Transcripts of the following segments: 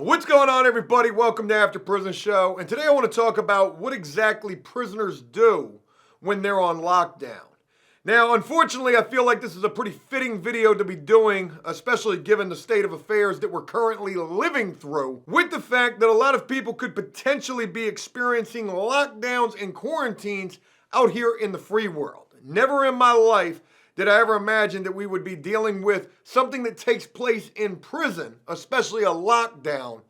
What's going on, everybody? Welcome to After Prison Show. And today I want to talk about what exactly prisoners do when they're on lockdown. Now, unfortunately, I feel like this is a pretty fitting video to be doing, especially given the state of affairs that we're currently living through, with the fact that a lot of people could potentially be experiencing lockdowns and quarantines out here in the free world. Never in my life did I ever imagine that we would be dealing with something that takes place in prison, especially a lockdown,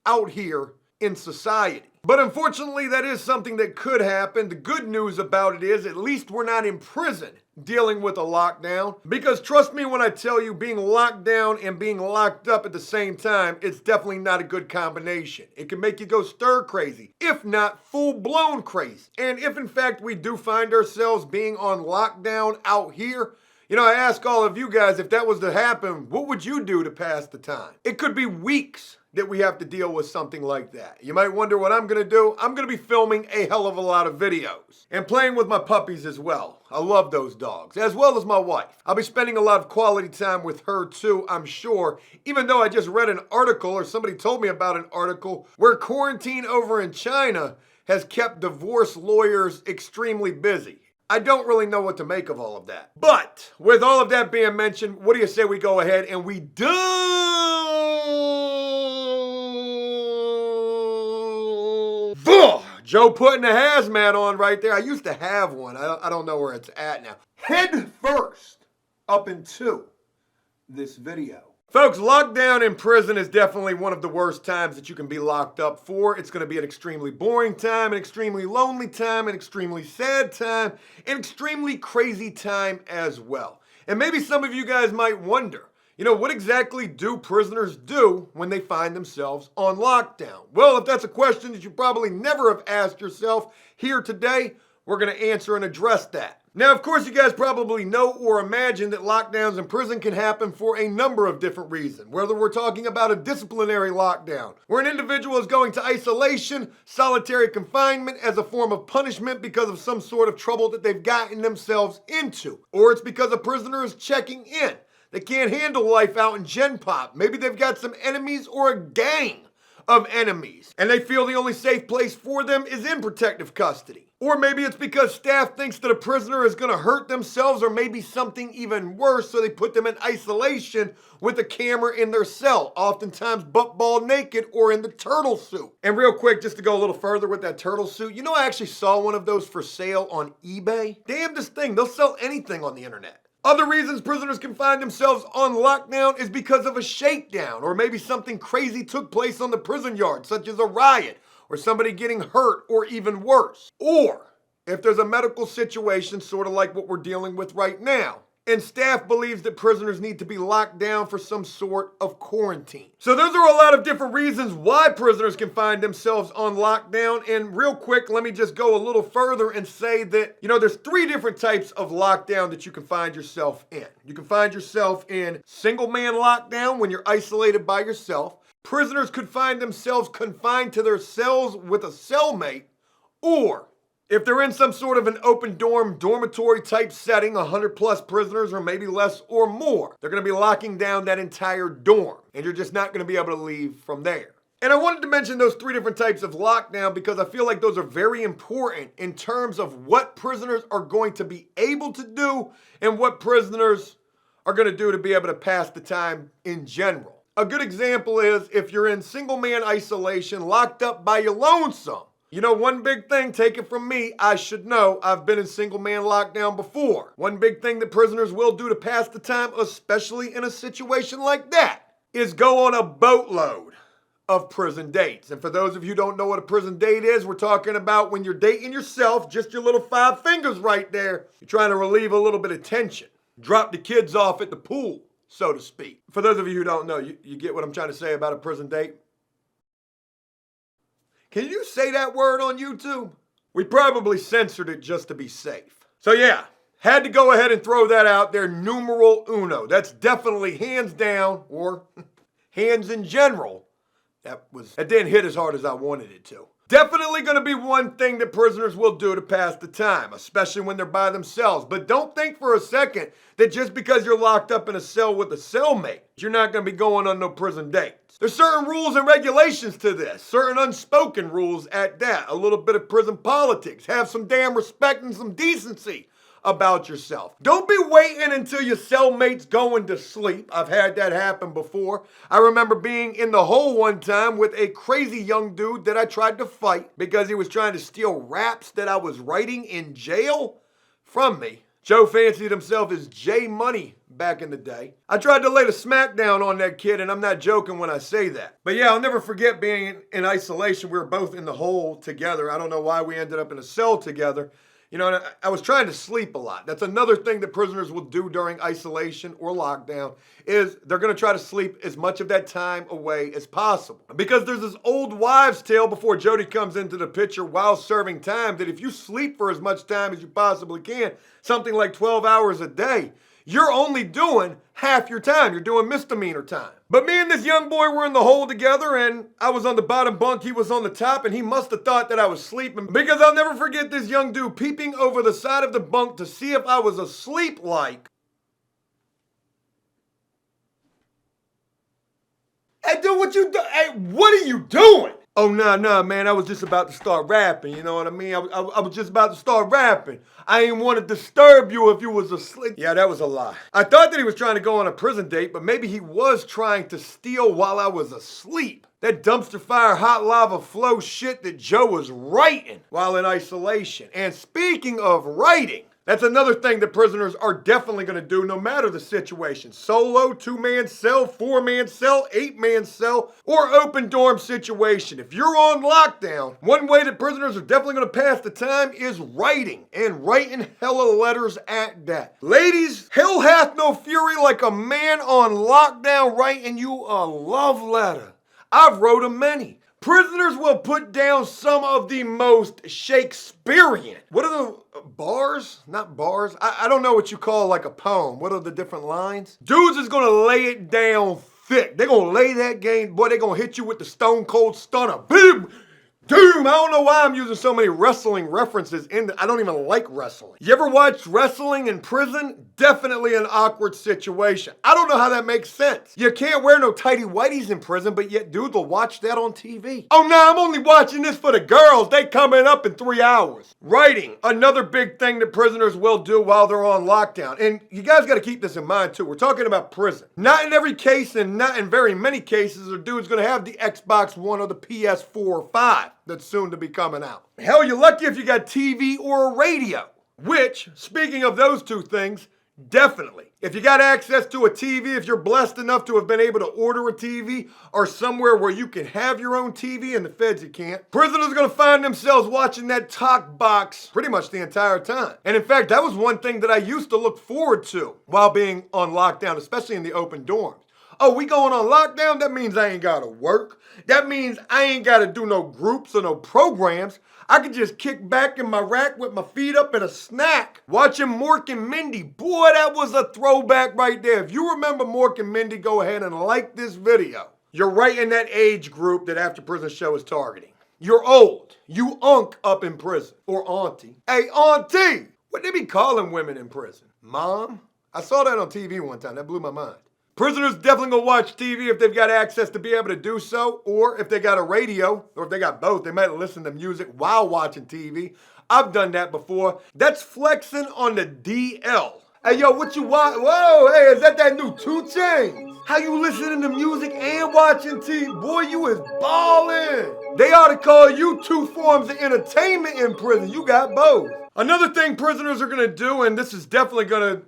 out here in society. But unfortunately, that is something that could happen. The good news about it is at least we're not in prison dealing with a lockdown. Because trust me when I tell you, being locked down and being locked up at the same time, it's definitely not a good combination. It can make you go stir crazy, if not full-blown crazy. And if in fact we do find ourselves being on lockdown out here, I ask all of you guys, if that was to happen, what would you do to pass the time? It could be weeks that we have to deal with something like that. You might wonder what I'm gonna do. I'm gonna be filming a hell of a lot of videos and playing with my puppies as well. I love those dogs, as well as my wife. I'll be spending a lot of quality time with her too, I'm sure, even though I just read an article, or somebody told me about an article, where quarantine over in China has kept divorce lawyers extremely busy. I don't really know what to make of all of that. But with all of that being mentioned, what do you say we go ahead and we do Joe putting a hazmat on right there. I used to have one. I don't know where it's at now. Head first up into this video. Folks, lockdown in prison is definitely one of the worst times that you can be locked up for. It's going to be an extremely boring time, an extremely lonely time, an extremely sad time, an extremely crazy time as well. And maybe some of you guys might wonder, what exactly do prisoners do when they find themselves on lockdown? Well, if that's a question that you probably never have asked yourself, here today, we're going to answer and address that. Now, of course, you guys probably know or imagine that lockdowns in prison can happen for a number of different reasons. Whether we're talking about a disciplinary lockdown, where an individual is going to isolation, solitary confinement as a form of punishment because of some sort of trouble that they've gotten themselves into, or it's because a prisoner is checking in. They can't handle life out in Gen Pop. Maybe they've got some enemies or a gang of enemies, and they feel the only safe place for them is in protective custody. Or maybe it's because staff thinks that a prisoner is going to hurt themselves, or maybe something even worse, so they put them in isolation with a camera in their cell, oftentimes butt-ball naked or in the turtle suit. And real quick, just to go a little further with that turtle suit, I actually saw one of those for sale on eBay. Damnedest thing, they'll sell anything on the internet. Other reasons prisoners can find themselves on lockdown is because of a shakedown, or maybe something crazy took place on the prison yard, such as a riot, or somebody getting hurt, or even worse. Or if there's a medical situation, sort of like what we're dealing with right now, and staff believes that prisoners need to be locked down for some sort of quarantine. So those are a lot of different reasons why prisoners can find themselves on lockdown. And real quick, let me just go a little further and say that, there's 3 different types of lockdown that you can find yourself in. You can find yourself in single man lockdown when you're isolated by yourself. Prisoners could find themselves confined to their cells with a cellmate, or if they're in some sort of an open dormitory type setting, 100 plus prisoners or maybe less or more, they're going to be locking down that entire dorm, and you're just not going to be able to leave from there. And I wanted to mention those 3 different types of lockdown because I feel like those are very important in terms of what prisoners are going to be able to do and what prisoners are going to do to be able to pass the time in general. A good example is if you're in single man isolation, locked up by your lonesome. One big thing, take it from me, I should know, I've been in single man lockdown before. One big thing that prisoners will do to pass the time, especially in a situation like that, is go on a boatload of prison dates. And for those of you who don't know what a prison date is, we're talking about when you're dating yourself, just your little 5 fingers right there. You're trying to relieve a little bit of tension. Drop the kids off at the pool, so to speak. For those of you who don't know, you get what I'm trying to say about a prison date? Can you say that word on YouTube? We probably censored it just to be safe. So yeah, had to go ahead and throw that out there, numero uno. That's definitely hands down, or hands in general. That didn't hit as hard as I wanted it to. Definitely going to be one thing that prisoners will do to pass the time, especially when they're by themselves. But don't think for a second that just because you're locked up in a cell with a cellmate, you're not going to be going on no prison dates. There's certain rules and regulations to this, certain unspoken rules at that. A little bit of prison politics. Have some damn respect and some decency about yourself. Don't be waiting until your cellmate's going to sleep. I've had that happen before. I remember being in the hole one time with a crazy young dude that I tried to fight because he was trying to steal raps that I was writing in jail from me. Joe fancied himself as J Money back in the day. I tried to lay the smackdown on that kid, and I'm not joking when I say that. But yeah, I'll never forget being in isolation. We were both in the hole together. I don't know why we ended up in a cell together. You know, I was trying to sleep a lot. That's another thing that prisoners will do during isolation or lockdown is they're going to try to sleep as much of that time away as possible. Because there's this old wives' tale before Jody comes into the picture while serving time that if you sleep for as much time as you possibly can, something like 12 hours a day, you're only doing half your time. You're doing misdemeanor time. But me and this young boy were in the hole together, and I was on the bottom bunk, he was on the top, and he must have thought that I was sleeping because I'll never forget this young dude peeping over the side of the bunk to see if I was asleep like. Hey, dude, what you do? Hey, what are you doing? Oh, nah, man, I was just about to start rapping, you know what I mean? I was just about to start rapping. I ain't want to disturb you if you was asleep. Yeah, that was a lie. I thought that he was trying to go on a prison date, but maybe he was trying to steal while I was asleep. That dumpster fire, hot lava flow shit that Joe was writing while in isolation. And speaking of writing, that's another thing that prisoners are definitely going to do no matter the situation. Solo, 2-man cell, 4-man cell, 8-man cell, or open dorm situation. If you're on lockdown, one way that prisoners are definitely going to pass the time is writing, and writing hella letters at that. Ladies, hell hath no fury like a man on lockdown writing you a love letter. I've wrote a many. Prisoners will put down some of the most Shakespearean. What are the bars? Not bars. I don't know what you call like a poem. What are the different lines? Dudes is gonna lay it down thick. They're gonna lay that game. Boy, they're gonna hit you with the stone cold stunner. Boom! Doom! I don't know why I'm using so many wrestling references I don't even like wrestling. You ever watched wrestling in prison? Definitely an awkward situation. I don't know how that makes sense. You can't wear no tighty whities in prison, but yet dudes will watch that on TV. Oh no, I'm only watching this for the girls. They coming up in 3 hours. Writing, another big thing that prisoners will do while they're on lockdown. And you guys gotta keep this in mind too. We're talking about prison. Not in every case and not in very many cases are dudes gonna have the Xbox One or the PS4 or 5. That's soon to be coming out. Hell, you're lucky if you got TV or a radio. Which, speaking of those two things, definitely. If you got access to a TV, if you're blessed enough to have been able to order a TV or somewhere where you can have your own TV and the feds you can't, prisoners are going to find themselves watching that talk box pretty much the entire time. And in fact, that was one thing that I used to look forward to while being on lockdown, especially in the open dorms. Oh, we going on lockdown? That means I ain't gotta work. That means I ain't gotta do no groups or no programs. I could just kick back in my rack with my feet up and a snack, watching Mork and Mindy. Boy, that was a throwback right there. If you remember Mork and Mindy, go ahead and like this video. You're right in that age group that After Prison Show is targeting. You're old. You unk up in prison. Or auntie. Hey, auntie! What they be calling women in prison? Mom? I saw that on TV one time. That blew my mind. Prisoners definitely gonna watch TV if they've got access to be able to do so, or if they got a radio, or if they got both, they might listen to music while watching TV. I've done that before. That's flexing on the DL. Hey, yo, what you want? Whoa, hey, is that new 2 Chainz? How you listening to music and watching TV? Boy, you is ballin'. They ought to call you 2 forms of entertainment in prison. You got both. Another thing prisoners are gonna do, and this is definitely gonna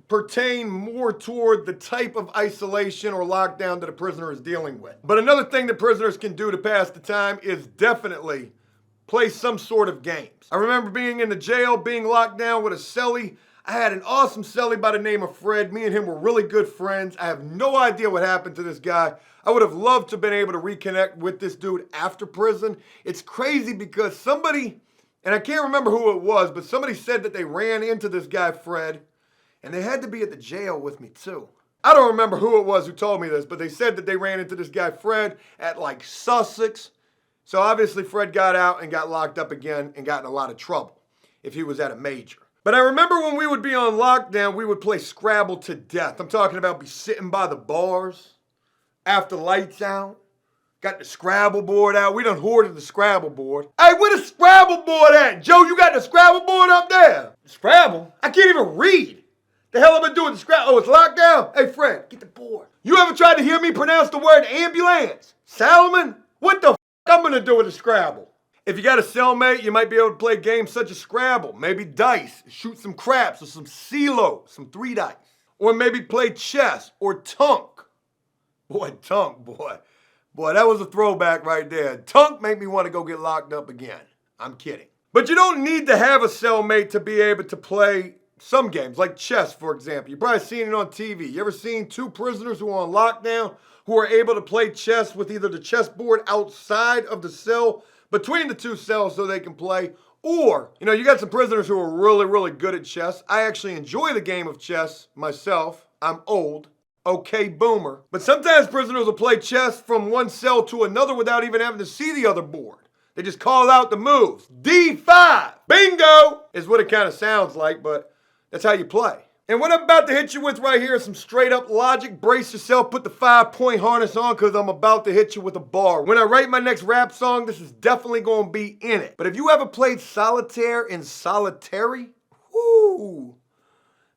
pertain more toward the type of isolation or lockdown that a prisoner is dealing with. But another thing that prisoners can do to pass the time is definitely play some sort of games. I remember being in the jail, being locked down with a cellie. I had an awesome cellie by the name of Fred. Me and him were really good friends. I have no idea what happened to this guy. I would have loved to have been able to reconnect with this dude after prison. It's crazy because somebody, and I can't remember who it was, but somebody said that they ran into this guy, Fred, and they had to be at the jail with me too. I don't remember who it was who told me this, but they said that they ran into this guy, Fred, at like Sussex, So obviously Fred got out and got locked up again and got in a lot of trouble if he was at a major. But I remember when we would be on lockdown, we would play Scrabble to death. I'm talking about be sitting by the bars after lights out. Got the Scrabble board out. We done hoarded the Scrabble board. Hey, where the Scrabble board at? Joe, you got the Scrabble board up there? Scrabble? I can't even read. The hell am I doing the Scrabble? Oh, it's locked down? Hey, Fred, get the board. You ever tried to hear me pronounce the word ambulance? Salmon? What the f*** I'm gonna do with a Scrabble? If you got a cellmate, you might be able to play games such as Scrabble, maybe dice, shoot some craps or some CeeLo, some 3 dice. Or maybe play chess or Tunk. Boy, Tunk, boy. Boy, that was a throwback right there. Tunk made me want to go get locked up again. I'm kidding. But you don't need to have a cellmate to be able to play some games, like chess, for example. You've probably seen it on TV. You ever seen 2 prisoners who are on lockdown who are able to play chess with either the chessboard outside of the cell, between the 2 cells so they can play, or, you got some prisoners who are really, really good at chess. I actually enjoy the game of chess myself. I'm old. Okay, boomer. But sometimes prisoners will play chess from one cell to another without even having to see the other board. They just call out the moves. D5. Bingo is what it kind of sounds like, but that's how you play. And what I'm about to hit you with right here is some straight up logic. Brace yourself, put the 5-point harness on, because I'm about to hit you with a bar. When I write my next rap song, this is definitely going to be in it. But if you ever played solitaire in solitary, whoo,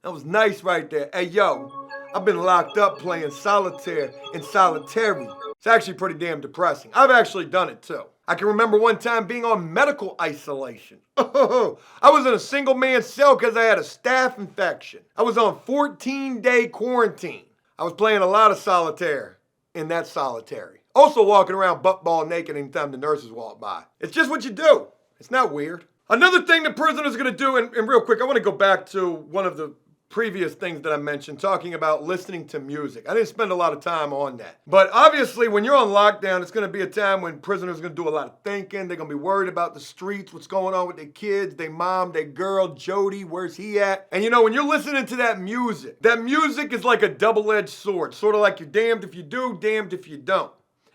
that was nice right there. Hey, yo. I've been locked up playing solitaire in solitary. It's actually pretty damn depressing. I've actually done it too. I can remember one time being on medical isolation. I was in a single man cell because I had a staph infection. I was on 14-day quarantine. I was playing a lot of solitaire in that solitary. Also walking around butt ball naked anytime the nurses walk by. It's just what you do. It's not weird. Another thing the prisoner's gonna do, and real quick, I wanna go back to one of the previous things that I mentioned, talking about listening to music. I didn't spend a lot of time on that. But obviously, when you're on lockdown, it's going to be a time when prisoners are going to do a lot of thinking. They're going to be worried about the streets, what's going on with their kids, their mom, their girl, Jody, where's he at? And when you're listening to that music is like a double-edged sword. Sort of like you're damned if you do, damned if you don't.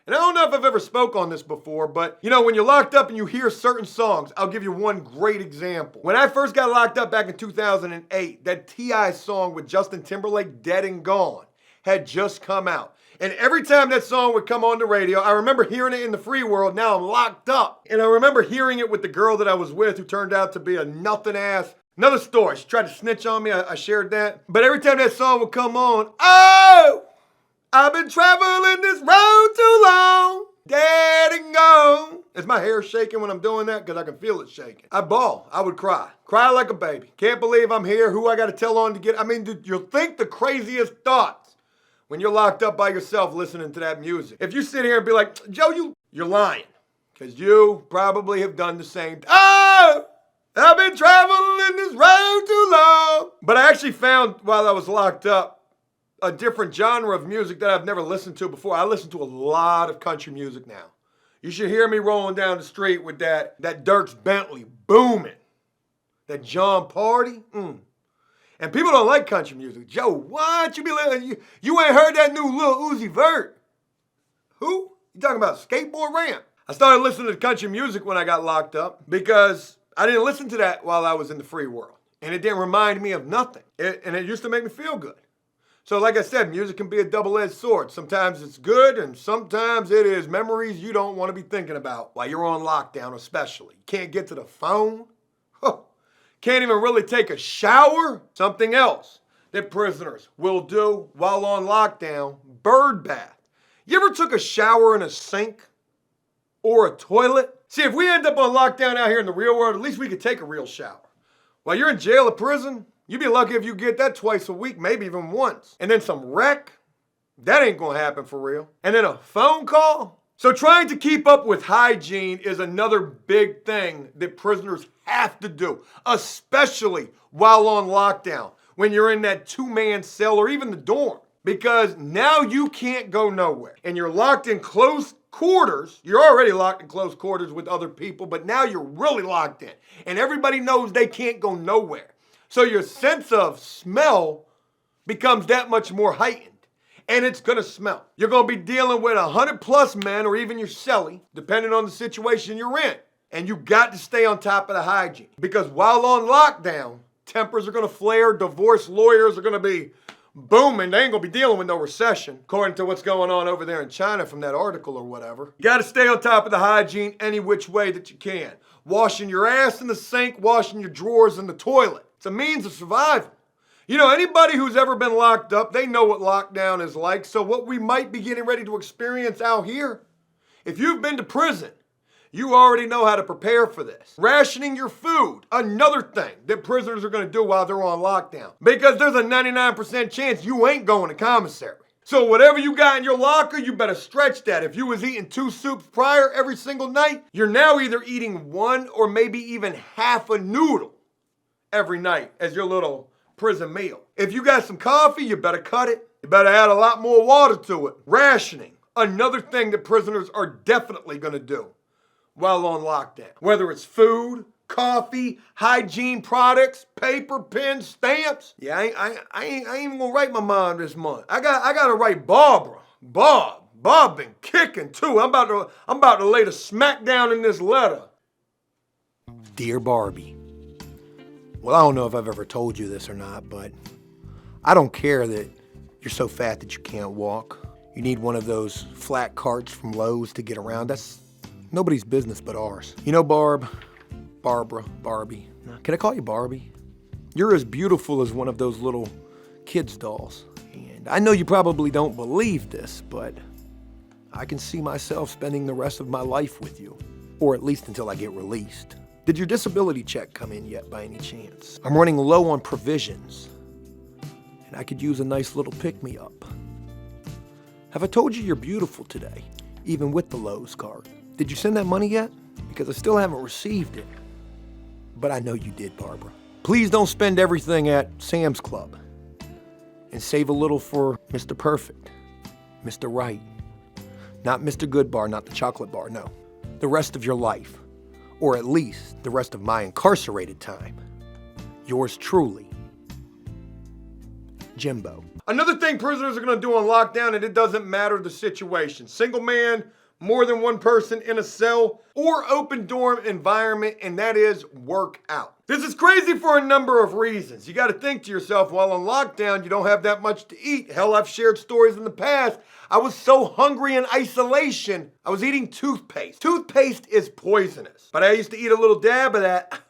And I don't know if I've ever spoke on this before, but when you're locked up and you hear certain songs, I'll give you one great example. When I first got locked up back in 2008, that T.I. song with Justin Timberlake, Dead and Gone, had just come out. And every time that song would come on the radio, I remember hearing it in the free world. Now I'm locked up. And I remember hearing it with the girl that I was with, who turned out to be a nothing ass. Another story. She tried to snitch on me. I shared that. But every time that song would come on, oh! I've been traveling this road too long, dead and gone. Is my hair shaking when I'm doing that? Because I can feel it shaking. I bawl. I would cry. Cry like a baby. Can't believe I'm here. Who I got to tell on to get. I mean, dude, you'll think the craziest thoughts when you're locked up by yourself listening to that music. If you sit here and be like, Joe, you're lying. Because you probably have done the same. Oh! I've been traveling this road too long. But I actually found, while I was locked up, a different genre of music that I've never listened to before. I listen to a lot of country music now. You should hear me rolling down the street with that Dierks Bentley booming. That John Party. And people don't like country music. Joe, what? You be listening? You ain't heard that new Lil Uzi Vert? Who? You talking about Skateboard Ramp? I started listening to country music when I got locked up because I didn't listen to that while I was in the free world. And it didn't remind me of nothing. And it used to make me feel good. So like I said, music can be a double-edged sword. Sometimes it's good, and sometimes it is memories you don't want to be thinking about while you're on lockdown especially. Can't get to the phone. Can't even really take a shower. Something else that prisoners will do while on lockdown, bird bath. You ever took a shower in a sink or a toilet? See, if we end up on lockdown out here in the real world, at least we could take a real shower. While you're in jail or prison, you'd be lucky if you get that twice a week, maybe even once. And then some rec, that ain't gonna happen for real. And then a phone call. So trying to keep up with hygiene is another big thing that prisoners have to do, especially while on lockdown, when you're in that 2-man cell or even the dorm. Because now you can't go nowhere. And you're locked in close quarters. You're already locked in close quarters with other people, but now you're really locked in. And everybody knows they can't go nowhere. So your sense of smell becomes that much more heightened. and it's gonna smell. You're gonna be dealing with 100+ men or even your celly, depending on the situation you're in. And you got to stay on top of the hygiene, because while on lockdown, tempers are gonna flare, divorce lawyers are gonna be booming. They ain't gonna be dealing with no recession, according to what's going on over there in China from that article or whatever. You gotta stay on top of the hygiene any which way that you can. Washing your ass in the sink, washing your drawers in the toilet. It's a means of survival. You know, anybody who's ever been locked up, they know what lockdown is like. So what we might be getting ready to experience out here, if you've been to prison, you already know how to prepare for this. Rationing your food, another thing that prisoners are gonna do while they're on lockdown. Because there's a 99% chance you ain't going to commissary. So whatever you got in your locker, you better stretch that. If you was eating 2 soups prior every single night, you're now either eating 1 or maybe even half a noodle every night as your little prison meal. If you got some coffee, you better cut it. You better add a lot more water to it. Rationing, another thing that prisoners are definitely gonna do while on lockdown. Whether it's food, coffee, hygiene products, paper, pens, stamps. Yeah, I ain't even gonna write my mom this month. I gotta write Barbara. Bob been kicking too. I'm about to lay the smack down in this letter. Dear Barbie. Well, I don't know if I've ever told you this or not, but I don't care that you're so fat that you can't walk. You need one of those flat carts from Lowe's to get around. That's nobody's business but ours. You know, Barbie. Can I call you Barbie? You're as beautiful as one of those little kids' dolls. And I know you probably don't believe this, but I can see myself spending the rest of my life with you. Or at least until I get released. Did your disability check come in yet by any chance? I'm running low on provisions, and I could use a nice little pick-me-up. Have I told you you're beautiful today, even with the Lowe's card? Did you send that money yet? Because I still haven't received it. But I know you did, Barbara. Please don't spend everything at Sam's Club. And save a little for Mr. Perfect, Mr. Right. Not Mr. Good Bar, not the chocolate bar, no. The rest of your life. Or at least the rest of my incarcerated time. Yours truly, Jimbo. Another thing prisoners are gonna do on lockdown, and it doesn't matter the situation. Single man, more than one person in a cell, or open dorm environment, and that is work out. This is crazy for a number of reasons. You gotta think to yourself, while on lockdown, you don't have that much to eat. Hell, I've shared stories in the past. I was so hungry in isolation, I was eating toothpaste. Toothpaste is poisonous, but I used to eat a little dab of that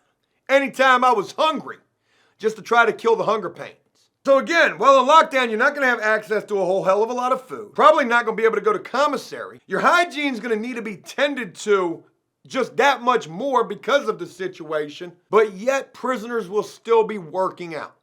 anytime I was hungry, just to try to kill the hunger pains. So again, while on lockdown, you're not gonna have access to a whole hell of a lot of food. Probably not gonna be able to go to commissary. Your hygiene's gonna need to be tended to just that much more because of the situation, but yet prisoners will still be working out.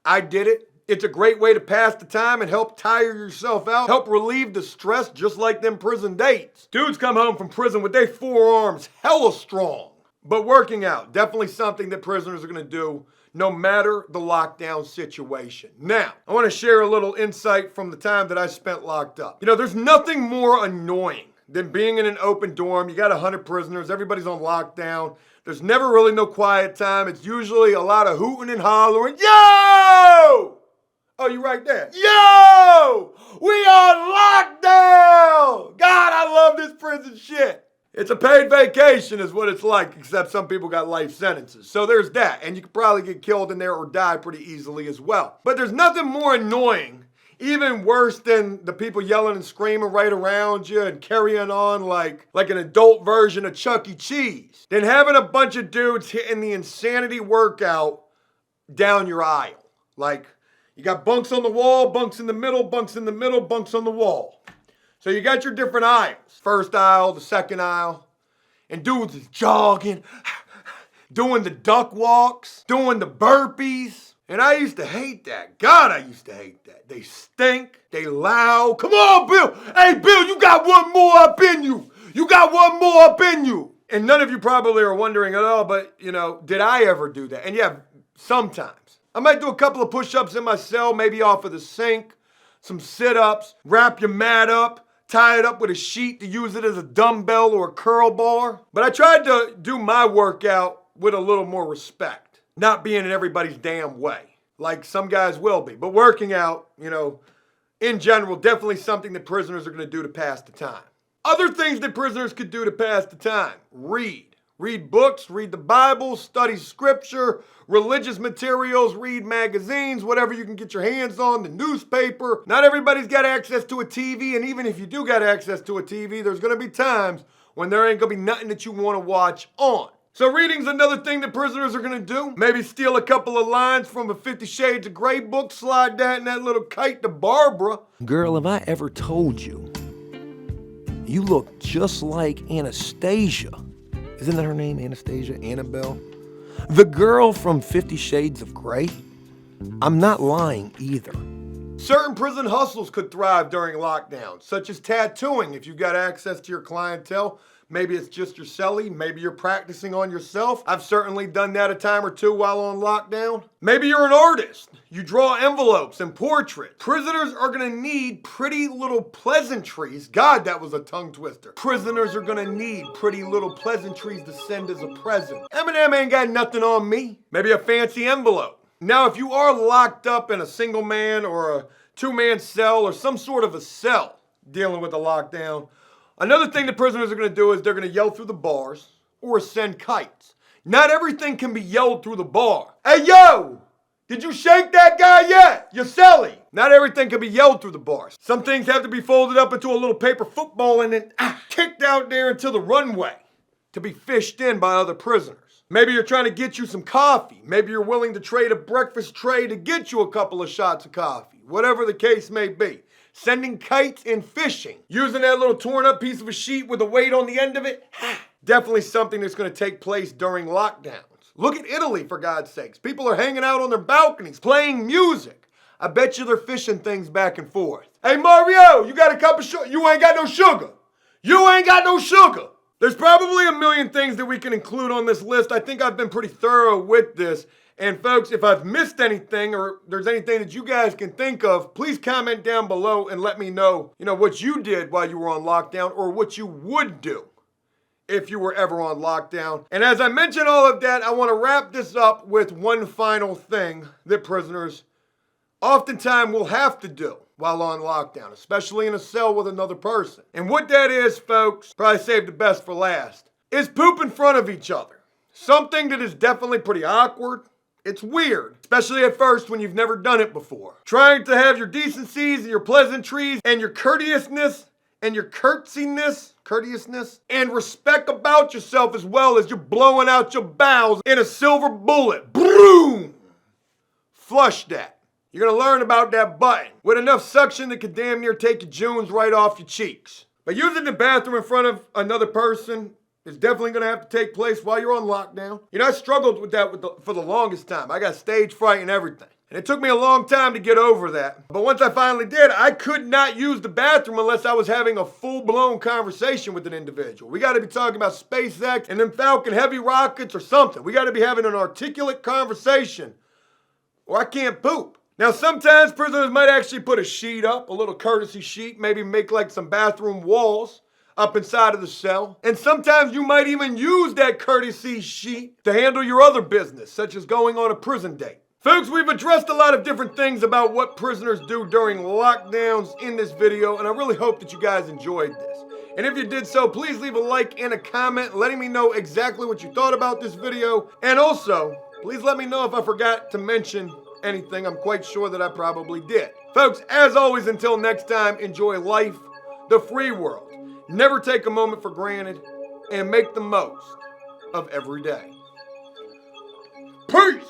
I did it. It's a great way to pass the time and help tire yourself out, help relieve the stress just like them prison dates. Dudes come home from prison with their forearms hella strong. But working out, definitely something that prisoners are gonna do no matter the lockdown situation. Now, I wanna share a little insight from the time that I spent locked up. You know, there's nothing more annoying than being in an open dorm. You got 100 prisoners, everybody's on lockdown. There's never really no quiet time. It's usually a lot of hooting and hollering. Yo! Oh, you right there. Yo! We on lockdown! God, I love this prison shit. It's a paid vacation is what it's like, except some people got life sentences. So there's that, and you could probably get killed in there or die pretty easily as well. But there's nothing more annoying, even worse than the people yelling and screaming right around you and carrying on like an adult version of Chuck E. Cheese, than having a bunch of dudes hitting the insanity workout down your aisle. Like, you got bunks on the wall, bunks in the middle, bunks in the middle, bunks on the wall. So you got your different aisles. First aisle, the second aisle. And dudes is jogging, doing the duck walks, doing the burpees. And I used to hate that. God, I used to hate that. They stink, they loud. Come on, Bill. Hey, Bill, you got one more up in you. You got one more up in you. And none of you probably are wondering at all, but, you know, did I ever do that? And yeah, sometimes. I might do a couple of push-ups in my cell, maybe off of the sink, some sit-ups, wrap your mat up, tie it up with a sheet to use it as a dumbbell or a curl bar. But I tried to do my workout with a little more respect, not being in everybody's damn way, like some guys will be. But working out, you know, in general, definitely something that prisoners are going to do to pass the time. Other things that prisoners could do to pass the time: read. Read books, read the Bible, study scripture, religious materials, read magazines, whatever you can get your hands on, the newspaper. Not everybody's got access to a TV, and even if you do got access to a TV, there's going to be times when there ain't going to be nothing that you want to watch on. So reading's another thing that prisoners are going to do. Maybe steal a couple of lines from a 50 Shades of Grey book, slide that in that little kite to Barbara. Girl, have I ever told you, you look just like Anastasia? Isn't that her name, Anastasia? Annabelle? The girl from 50 Shades of Grey? I'm not lying either. Certain prison hustles could thrive during lockdown, such as tattooing if you've got access to your clientele. Maybe it's just your cellie. Maybe you're practicing on yourself. I've certainly done that a time or two while on lockdown. Maybe you're an artist. You draw envelopes and portraits. Prisoners are going to need pretty little pleasantries. God, that was a tongue twister. Prisoners are going to need pretty little pleasantries to send as a present. Eminem ain't got nothing on me. Maybe a fancy envelope. Now, if you are locked up in a single man or a two-man cell or some sort of a cell dealing with a lockdown, another thing that prisoners are going to do is they're going to yell through the bars or send kites. Not everything can be yelled through the bar. Hey, yo, did you shake that guy yet? Your cellie. Not everything can be yelled through the bars. Some things have to be folded up into a little paper football and then kicked out there into the runway to be fished in by other prisoners. Maybe you're trying to get you some coffee. Maybe you're willing to trade a breakfast tray to get you a couple of shots of coffee. Whatever the case may be. Sending kites and fishing. Using that little torn up piece of a sheet with a weight on the end of it. Definitely something that's going to take place during lockdowns. Look at Italy, for God's sakes. People are hanging out on their balconies, playing music. I bet you they're fishing things back and forth. Hey, Mario, you got a cup of sugar? You ain't got no sugar. You ain't got no sugar. There's probably a million things that we can include on this list. I think I've been pretty thorough with this. And folks, if I've missed anything or there's anything that you guys can think of, please comment down below and let me know, what you did while you were on lockdown or what you would do if you were ever on lockdown. And as I mentioned all of that, I want to wrap this up with one final thing that prisoners oftentimes will have to do while on lockdown, especially in a cell with another person. And what that is, folks, probably save the best for last, is poop in front of each other. Something that is definitely pretty awkward. It's weird, especially at first when you've never done it before. Trying to have your decencies and your pleasantries and your courteousness and your courteousness and respect about yourself as well as you're blowing out your bowels in a silver bullet. Boom! Flush that. You're going to learn about that button with enough suction that could damn near take your junes right off your cheeks. But using the bathroom in front of another person is definitely going to have to take place while you're on lockdown. I struggled with that for the longest time. I got stage fright and everything. And it took me a long time to get over that. But once I finally did, I could not use the bathroom unless I was having a full-blown conversation with an individual. We got to be talking about SpaceX and them Falcon Heavy rockets or something. We got to be having an articulate conversation or I can't poop. Now, sometimes prisoners might actually put a sheet up, a little courtesy sheet, maybe make like some bathroom walls up inside of the cell. And sometimes you might even use that courtesy sheet to handle your other business, such as going on a prison date. Folks, we've addressed a lot of different things about what prisoners do during lockdowns in this video, and I really hope that you guys enjoyed this. And if you did so, please leave a like and a comment letting me know exactly what you thought about this video. And also, please let me know if I forgot to mention anything. I'm quite sure that I probably did. Folks, as always, until next time, enjoy life, the free world. Never take a moment for granted, and make the most of every day. Peace!